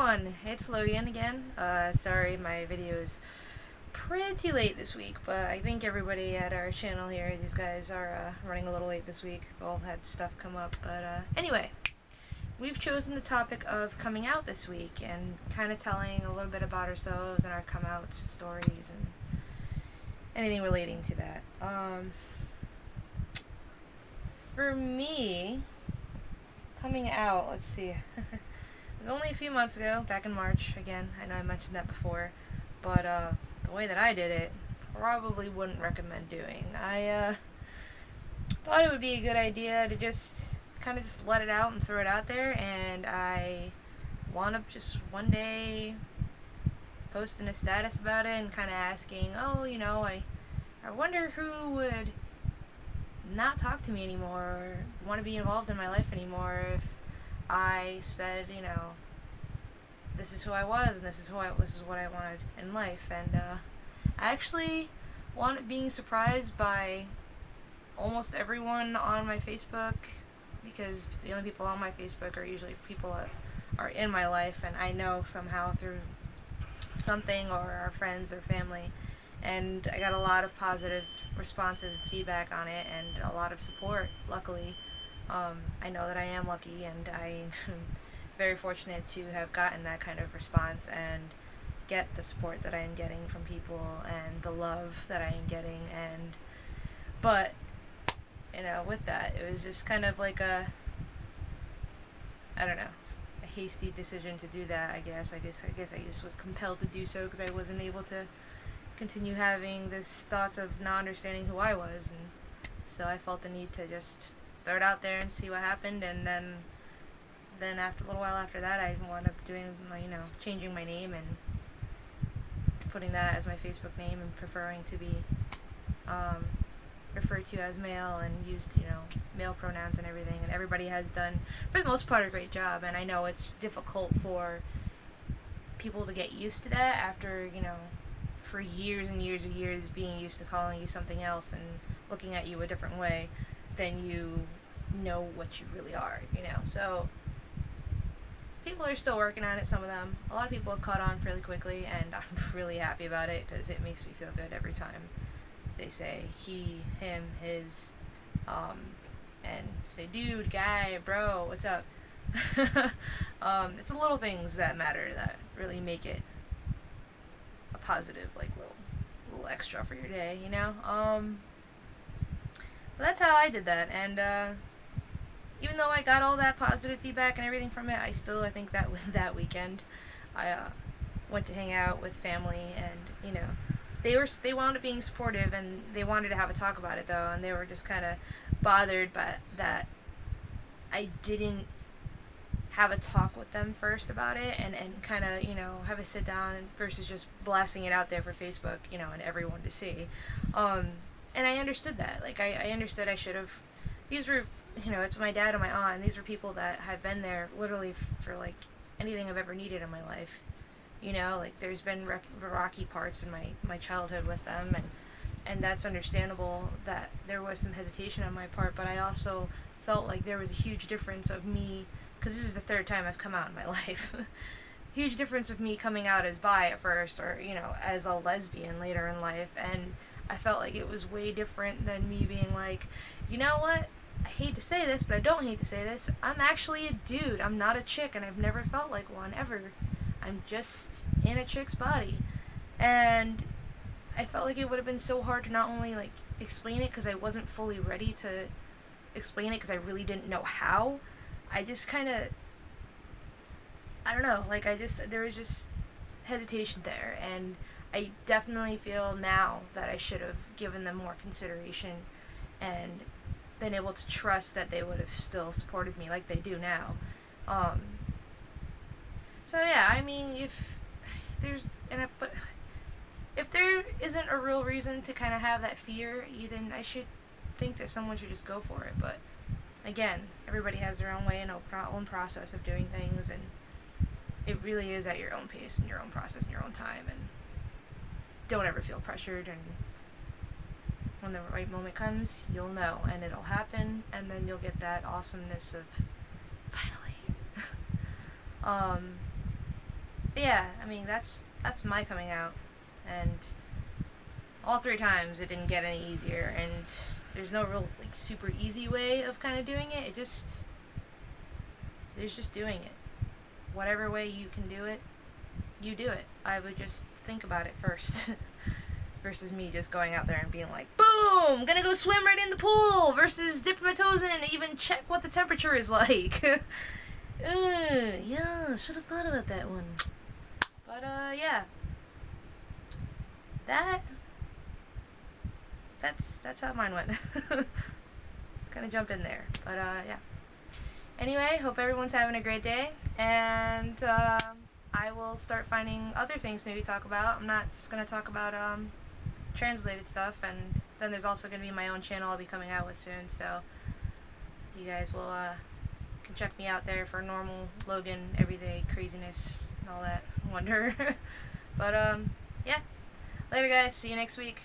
everyone, it's Logan again. Sorry my video's pretty late this week, but I think everybody at our channel here, these guys are running a little late this week. We've all had stuff come up, but anyway, we've chosen the topic of coming out this week and kind of telling a little bit about ourselves and our come out stories and anything relating to that. For me, coming out, let's see. It was only a few months ago, back in March. Again, I know I mentioned that before, but the way that I did it, probably wouldn't recommend doing. I thought it would be a good idea to just kind of just let it out and throw it out there, and I wound up just one day posting a status about it and kind of asking, oh, you know, I wonder who would not talk to me anymore or want to be involved in my life anymore if I said, you know, this is who I was and this is what I wanted in life. And I actually wound up being surprised by almost everyone on my Facebook, because the only people on my Facebook are usually people that are in my life and I know somehow through something, or our friends or family. And I got a lot of positive responses and feedback on it, and a lot of support, luckily. I know that I am lucky, and I'm very fortunate to have gotten that kind of response and get the support that I am getting from people and the love that I am getting. But you know, with that, it was just kind of like a hasty decision to do that. I guess I just was compelled to do so because I wasn't able to continue having this thoughts of not understanding who I was, and so I felt the need to just throw it out there and see what happened. And then after a little while after that, I wound up doing my, changing my name and putting that as my Facebook name and preferring to be referred to as male and used, male pronouns and everything. And everybody has done, for the most part, a great job. And I know it's difficult for people to get used to that after, for years and years and years being used to calling you something else and looking at you a different way than you know what you really are, So people are still working on it, some of them. A lot of people have caught on fairly quickly, and I'm really happy about it because it makes me feel good every time they say he, him, his, and say dude, guy, bro, what's up? It's the little things that matter that really make it a positive, like, little extra for your day, But that's how I did that, and even though I got all that positive feedback and everything from it, I think that with that weekend, I went to hang out with family, and they wound up being supportive, and they wanted to have a talk about it though, and they were just kind of bothered by that I didn't have a talk with them first about it, and kind of, have a sit down versus just blasting it out there for Facebook, and everyone to see. And I understood that. Like, I understood I should have. These were, it's my dad and my aunt, and these were people that have been there literally for, like, anything I've ever needed in my life. Like, there's been rocky parts in my childhood with them, and that's understandable that there was some hesitation on my part, but I also felt like there was a huge difference of me, because this is the third time I've come out in my life. Huge difference of me coming out as bi at first, or, as a lesbian later in life, and I felt like it was way different than me being like, you know what, I hate to say this, but I don't hate to say this, I'm actually a dude, I'm not a chick, and I've never felt like one, ever. I'm just in a chick's body. And I felt like it would have been so hard to not only, like, explain it because I wasn't fully ready to explain it because I really didn't know how. I just kind of, I don't know, like, there was just hesitation there, and I definitely feel now that I should have given them more consideration and been able to trust that they would have still supported me like they do now. So yeah, I mean, if there isn't a real reason to kind of have that fear, then I should think that someone should just go for it. But again, everybody has their own way and own process of doing things, and it really is at your own pace and your own process and your own time, and don't ever feel pressured, and when the right moment comes, you'll know, and it'll happen, and then you'll get that awesomeness of finally. But yeah, I mean, that's my coming out, and all 3 times it didn't get any easier, and there's no real like super easy way of kind of doing it. There's just doing it. Whatever way you can do it, you do it. I would just think about it first. Versus me just going out there and being like, boom, gonna go swim right in the pool, versus dipping my toes in and even check what the temperature is like. Yeah, should have thought about that one. But yeah, that that's how mine went. Let's kind of jump in there, but yeah. Anyway, hope everyone's having a great day, and I will start finding other things to maybe talk about. I'm not just gonna talk about translated stuff, and then there's also gonna be my own channel I'll be coming out with soon, so you guys will can check me out there for normal Logan everyday craziness and all that wonder. But yeah, later guys, see you next week.